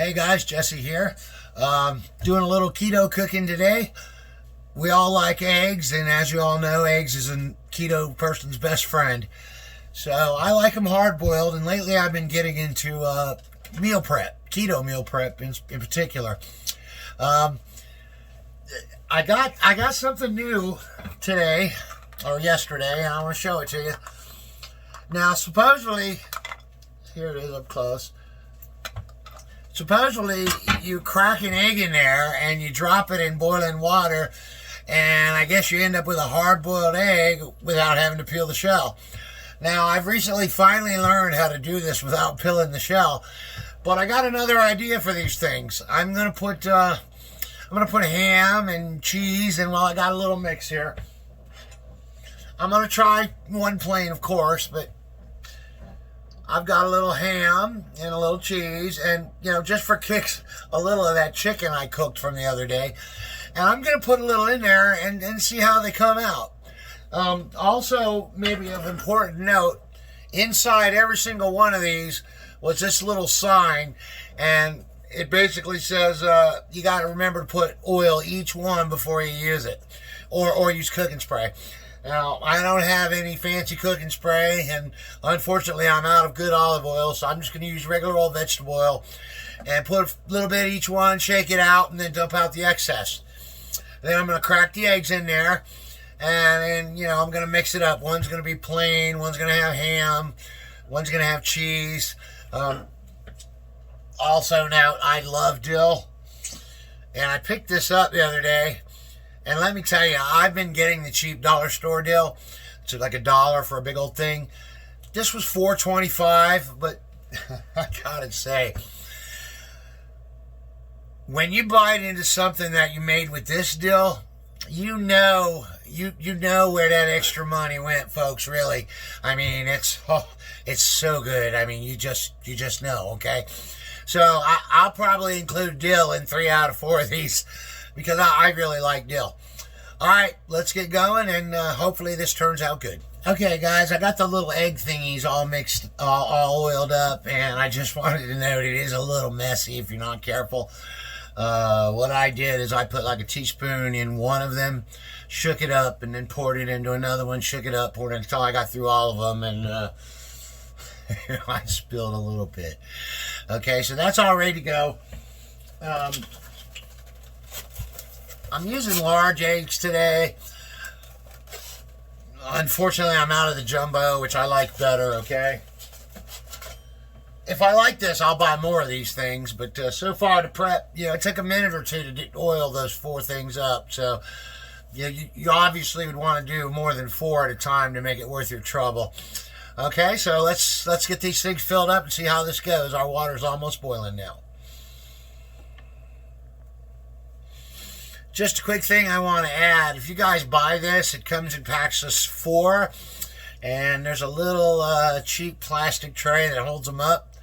Hey guys, Jesse here. Doing a little keto cooking today. We all like eggs, and as you all know, eggs is a keto person's best friend. So I like them hard boiled, and lately I've been getting into meal prep, keto meal prep in particular. I got something new today or yesterday, and I want to show it to you. Now, supposedly, here it is up close. Supposedly, you crack an egg in there and you drop it in boiling water, and I guess you end up with a hard-boiled egg without having to peel the shell. Now, I've recently finally learned how to do this without peeling the shell, but I got another idea for these things. I'm gonna put ham and cheese, and well, I got a little mix here. I'm gonna try one plain, of course, but I've got a little ham and a little cheese, and, you know, just for kicks, a little of that chicken I cooked from the other day. And I'm going to put a little in there and see how they come out. Also, maybe of important note, inside every single one of these was this little sign, and it basically says you got to remember to put oil each one before you use it, or use cooking spray. Now, I don't have any fancy cooking spray, and unfortunately I'm out of good olive oil, so I'm just going to use regular old vegetable oil and put a little bit of each one, shake it out, and then dump out the excess. Then I'm going to crack the eggs in there, and then, you know, I'm going to mix it up. One's going to be plain, one's going to have ham, one's going to have cheese. Also, now, I love dill, and I picked this up the other day. And let me tell you, I've been getting the cheap dollar store dill. It's like $1 for a big old thing. This was $4.25, but I gotta say, when you bite into something that you made with this dill, you know where that extra money went, folks. Really, I mean, it's so good. I mean, you just know, okay. So I'll probably include dill in 3 out of 4 of these, because I really like dill. All right, let's get going, and hopefully this turns out good. Okay, guys, I got the little egg thingies all mixed, all oiled up, and I just wanted to note it is a little messy if you're not careful. What I did is I put like a teaspoon in one of them, shook it up, and then poured it into another one, shook it up, poured it until I got through all of them, and I spilled a little bit. Okay, so that's all ready to go. I'm using large eggs today. Unfortunately, I'm out of the jumbo, which I like better, okay? If I like this, I'll buy more of these things, but so far to prep, you know, it took a minute or two to oil those 4 things up, so you obviously would want to do more than 4 at a time to make it worth your trouble. Okay, so let's get these things filled up and see how this goes. Our water's almost boiling now. Just a quick thing I want to add. If you guys buy this, it comes in packs of 4. And there's a little cheap plastic tray that holds them up.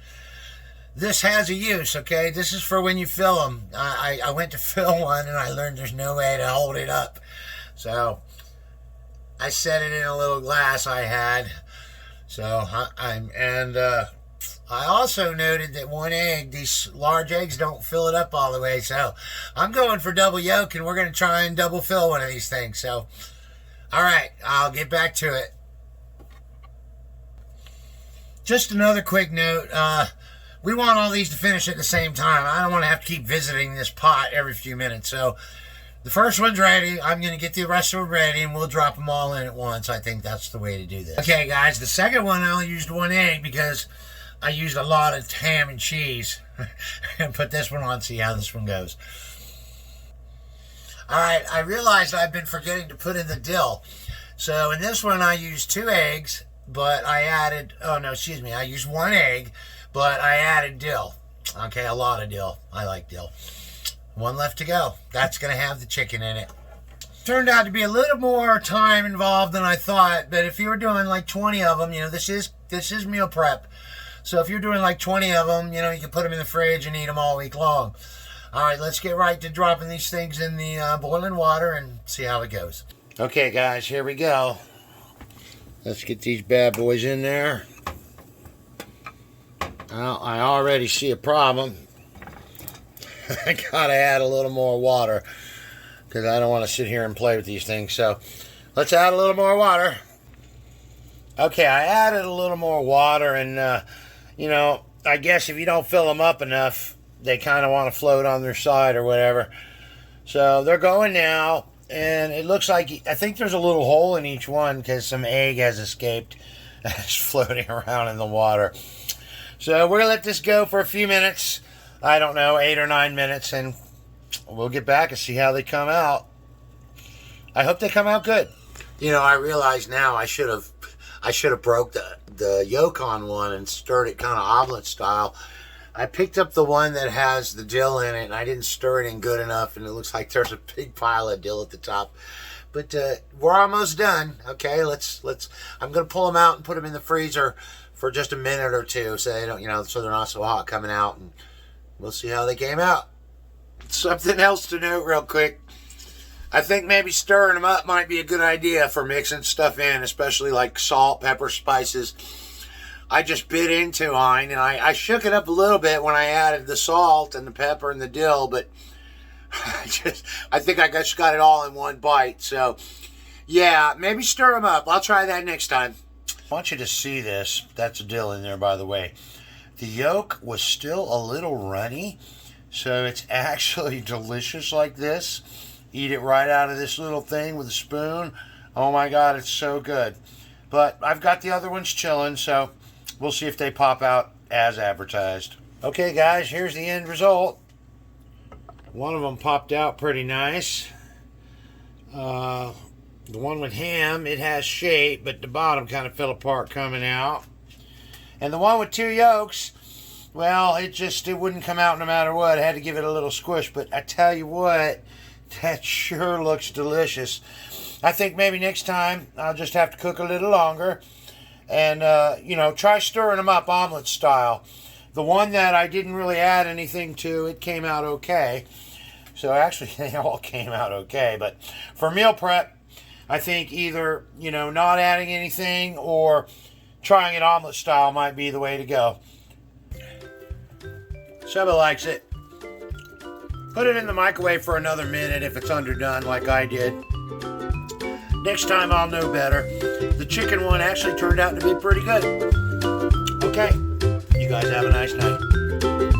This has a use, okay? This is for when you fill them. I went to fill one, and I learned there's no way to hold it up. So I set it in a little glass I had. So I also noted that one egg, these large eggs don't fill it up all the way, so I'm going for double yolk, and we're going to try and double fill one of these things. So, all right, I'll get back to it. Just another quick note, we want all these to finish at the same time. I don't want to have to keep visiting this pot every few minutes, so the first one's ready. I'm going to get the rest of them ready, and we'll drop them all in at once. I think that's the way to do this. Okay, guys, the second one I only used 1 egg because I used a lot of ham and cheese. And put this one on, see how this one goes. Alright, I realized I've been forgetting to put in the dill. So in this one I used 2 eggs, but I added, I used 1 egg, but I added dill. Okay, a lot of dill. I like dill. 1 left to go. That's going to have the chicken in it. Turned out to be a little more time involved than I thought, but if you were doing like 20 of them, you know, this is meal prep. So if you're doing like 20 of them, you know, you can put them in the fridge and eat them all week long. All right, let's get right to dropping these things in the boiling water and see how it goes. Okay, guys, here we go. Let's get these bad boys in there. Well, I already see a problem. I gotta add a little more water because I don't want to sit here and play with these things. So let's add a little more water. Okay, I added a little more water, and you know, I guess if you don't fill them up enough, they kind of want to float on their side or whatever. So they're going now, and it looks like, I think there's a little hole in each one because some egg has escaped. It's floating around in the water. So we're going to let this go for a few minutes. I don't know, 8 or 9 minutes, and we'll get back and see how they come out. I hope they come out good. You know, I realize now I should have broke the yolk on one and stirred it kind of omelet style. I picked up the one that has the dill in it, and I didn't stir it in good enough, and it looks like there's a big pile of dill at the top. But we're almost done. Okay, let's. I'm gonna pull them out and put them in the freezer for just a minute or two, so they don't, you know, so they're not so hot coming out, and we'll see how they came out. Something else to note, real quick. I think maybe stirring them up might be a good idea for mixing stuff in, especially like salt, pepper, spices. I just bit into mine, and I shook it up a little bit when I added the salt and the pepper and the dill, but I think I just got it all in one bite. So, yeah, maybe stir them up. I'll try that next time. I want you to see this. That's a dill in there, by the way. The yolk was still a little runny, so it's actually delicious like this. Eat it right out of this little thing with a spoon. Oh my God, it's so good. But I've got the other ones chilling, so we'll see if they pop out as advertised. Okay, guys, here's the end result. One of them popped out pretty nice. The one with ham, it has shape, but the bottom kind of fell apart coming out. And the one with 2 yolks, well, it wouldn't come out no matter what. I had to give it a little squish, but I tell you what, that sure looks delicious. I think maybe next time I'll just have to cook a little longer and, you know, try stirring them up omelet style. The one that I didn't really add anything to, it came out okay. So actually, they all came out okay. But for meal prep, I think either, you know, not adding anything or trying it omelet style might be the way to go. Sheba likes it. Put it in the microwave for another minute if it's underdone like I did. Next time I'll know better. The chicken one actually turned out to be pretty good. Okay, you guys have a nice night.